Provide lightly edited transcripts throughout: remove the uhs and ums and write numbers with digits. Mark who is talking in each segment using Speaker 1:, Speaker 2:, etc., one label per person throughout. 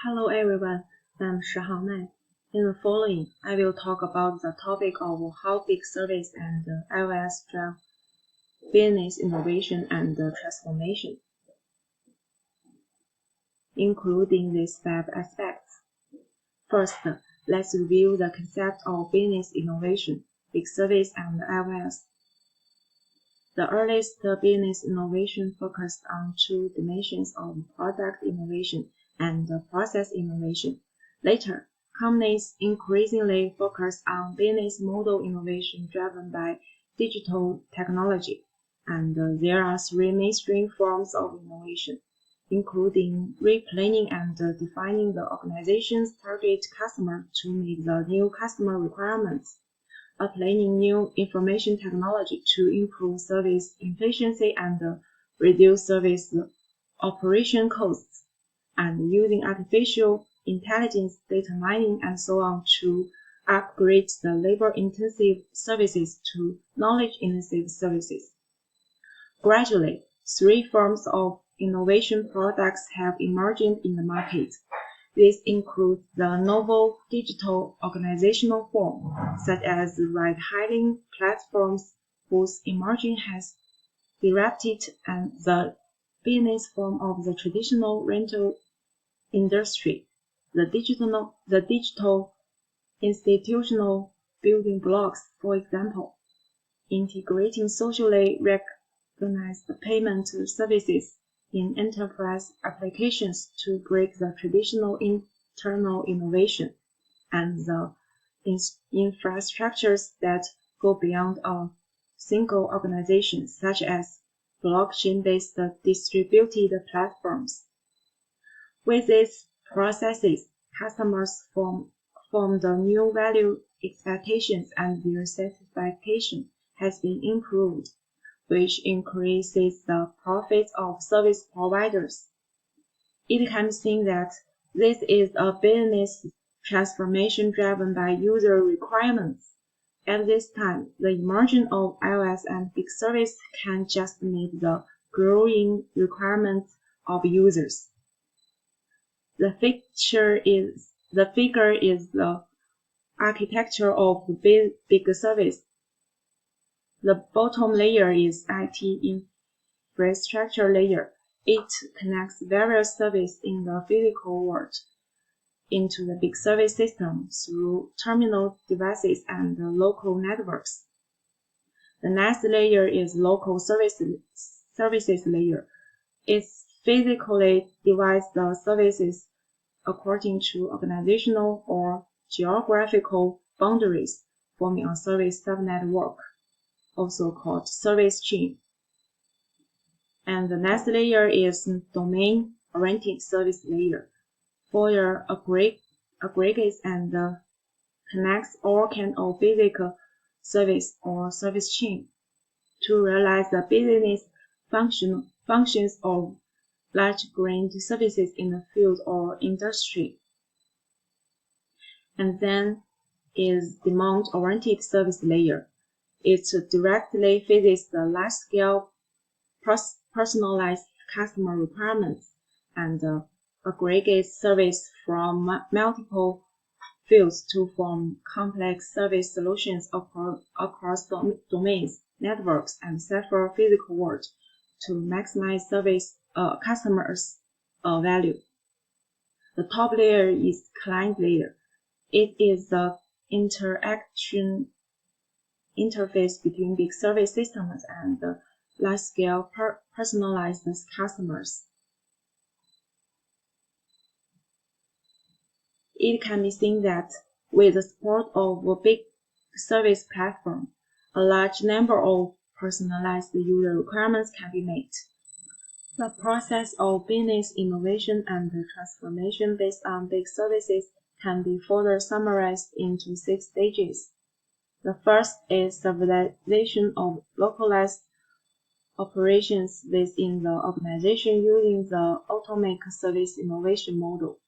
Speaker 1: Hello everyone, I'm Haomai. In the following, I will talk about the topic of how big service and iOS drive business innovation and transformation, including these 5 aspects. First, let's review the concept of business innovation, big service and iOS. The earliest business innovation focused on 2 dimensions of product innovation and process innovation. Later, companies increasingly focus on business model innovation driven by digital technology, and there are 3 mainstream forms of innovation, including replanning and defining the organization's target customer to meet the new customer requirements, applying new information technology to improve service efficiency and reduce service operation costs, and using artificial intelligence, data mining, and so on to upgrade the labor-intensive services to knowledge-intensive services. Gradually, 3 forms of innovation products have emerged in the market. These include the novel digital organizational form, such as ride-hailing platforms whose emergence has disrupted and the business form of the traditional rental industry, the digital institutional building blocks, for example, integrating socially recognized payment services in enterprise applications to break the traditional internal innovation, and the infrastructures that go beyond a single organization, such as blockchain-based distributed platforms. With these processes, customers form the new value expectations and their satisfaction has been improved, which increases the profits of service providers. It can be seen that this is a business transformation driven by user requirements. At this time, the emergence of iOS and big service can just meet the growing requirements of users. The figure is the architecture of big service. The bottom layer is IT infrastructure layer. It connects various services in the physical world into the big service system through terminal devices and local networks. The next layer is local services layer. It physically divides the services according to organizational or geographical boundaries, forming a service subnetwork, also called service chain. And the next layer is domain-oriented service layer. For your aggregates and connects all kinds of basic service or service chain to realize the business functions of large-grained services in the field or industry. And then is demand-oriented service layer. It directly faces the large-scale personalized customer requirements and aggregates service from multiple fields to form complex service solutions across domains, networks, and several physical world to maximize service customers' value. The top layer is client layer. It is the interaction interface between big service systems and large-scale personalized customers. It can be seen that with the support of a big service platform, a large number of personalized user requirements can be met. The process of business innovation and transformation based on big services can be further summarized into 6 stages. The first is stabilization of localized operations within the organization using the automatic service innovation model.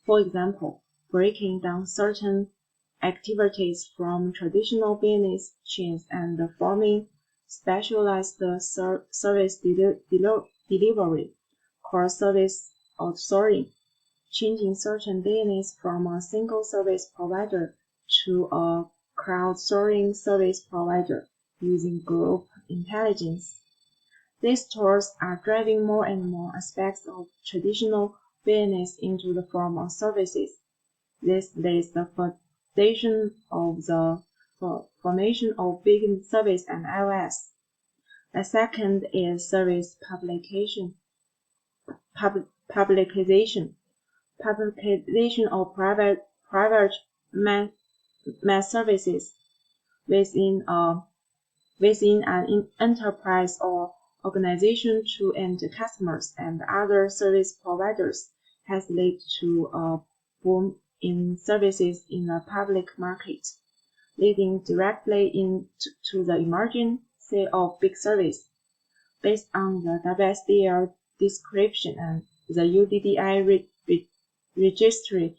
Speaker 1: For example, breaking down certain activities from traditional business chains and forming specialized service delivery, core service outsourcing, changing certain business from a single service provider to a crowdsourcing service provider using group intelligence. These tools are driving more and more aspects of traditional business into the form of services. This lays the foundation of the formation of big service and iOS. The second is service publication. Publicization of private mass services within an enterprise or organization to end customers and other service providers has led to a boom in services in the public market, leading directly to the emergence of big service. Based on the WSDL description, and the UDDI registry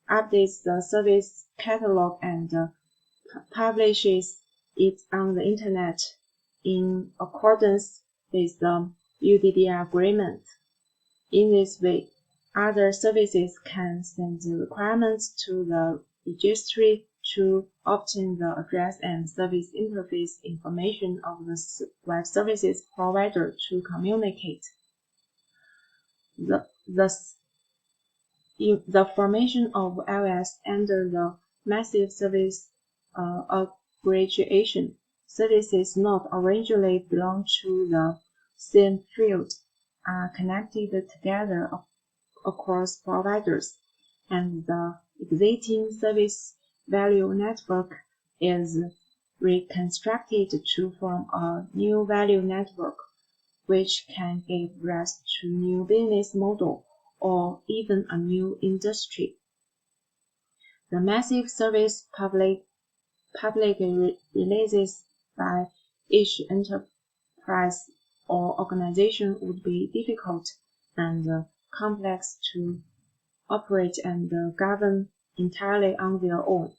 Speaker 1: updates the service catalog and publishes it on the Internet in accordance with the UDDI agreement. In this way, other services can send the requirements to the registry to obtain the address and service interface information of the web services provider to communicate. The formation of iOS under the massive service aggregation, services not originally belong to the same field are connected together across providers, and the existing service value network is reconstructed to form a new value network, which can give rise to new business model or even a new industry. The massive service public releases by each enterprise or organization would be difficult and complex to operate and govern entirely on their own.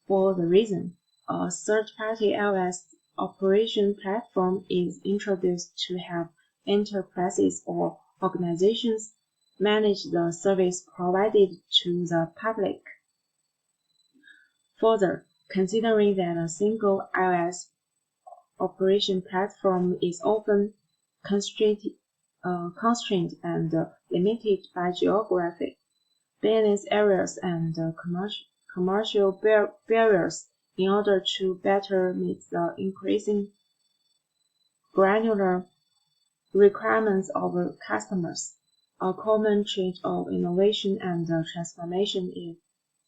Speaker 1: For the reason, a third-party iOS operation platform is introduced to help enterprises or organizations manage the service provided to the public. Further, considering that a single iOS operation platform is often constrained and limited by geography, business areas, and commercial barriers, in order to better meet the increasing granular requirements of customers, a common trait of innovation and transformation is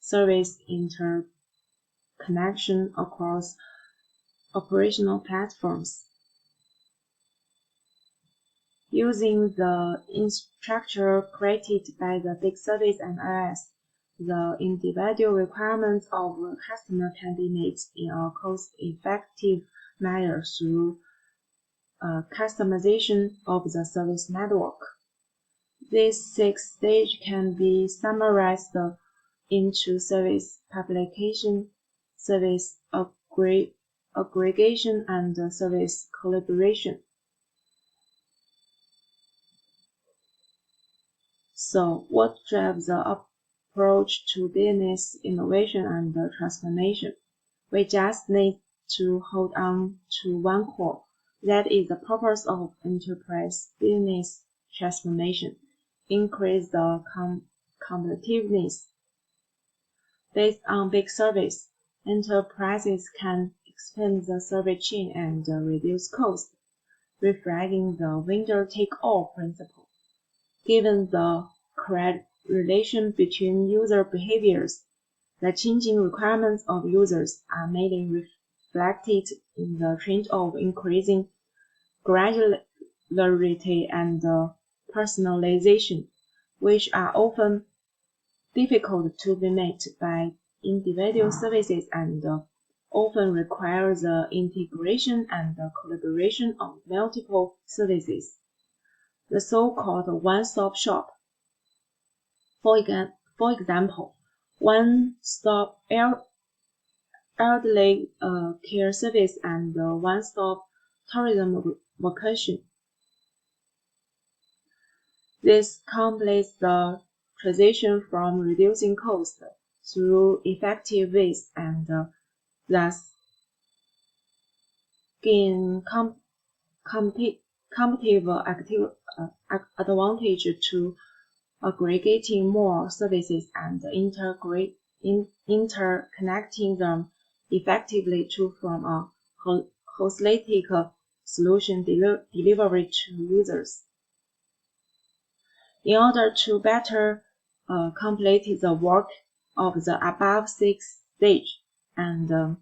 Speaker 1: service interconnection across operational platforms. Using the infrastructure created by the big service and iOS, the individual requirements of a customer can be met in a cost-effective manner through customization of the service network. This 6 stages can be summarized into service publication, service aggregation, and service collaboration. So, what drives the approach to business innovation and transformation? We just need to hold on to one core. That is the purpose of enterprise business transformation. Increase the competitiveness. Based on big service, enterprises can expand the service chain and reduce costs, reflecting the winner-take-all principle. Given the correct relation between user behaviors, the changing requirements of users are mainly reflected in the trend of increasing granularity and personalization, which are often difficult to be met by individual services and often require the integration and collaboration of multiple services, the so-called one-stop shop. For example, one-stop elderly care service and one-stop tourism vacation. This completes the transition from reducing cost through effective ways and thus gain competitive advantage to aggregating more services and interconnecting them effectively to form a holistic solution delivery to users. In order to better complete the work of the above 6 stages and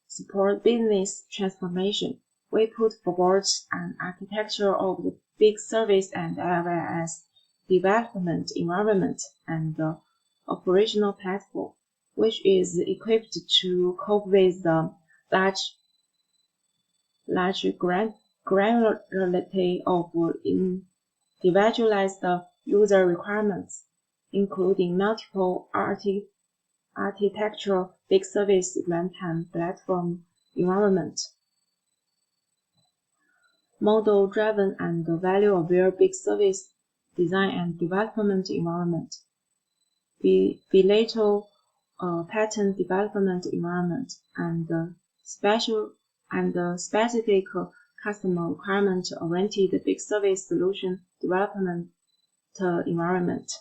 Speaker 1: support business transformation, we put forward an architecture of the big service and LLS development environment and operational platform, which is equipped to cope with the large granularity of individualized user requirements, including multiple architectural big service runtime platform environment, model-driven and value-aware big service design and development environment, bilateral pattern development environment, and specific customer requirement-oriented big service solution development environment.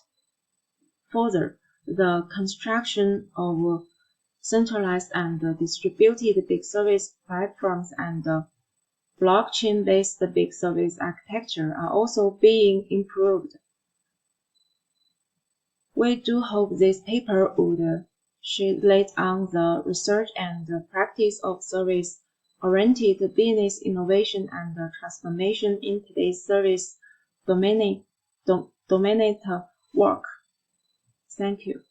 Speaker 1: Further, the construction of centralized and distributed big service platforms and blockchain-based big service architecture are also being improved. We do hope this paper would shed light on the research and practice of service-oriented business innovation and transformation in today's service dominated work. Thank you.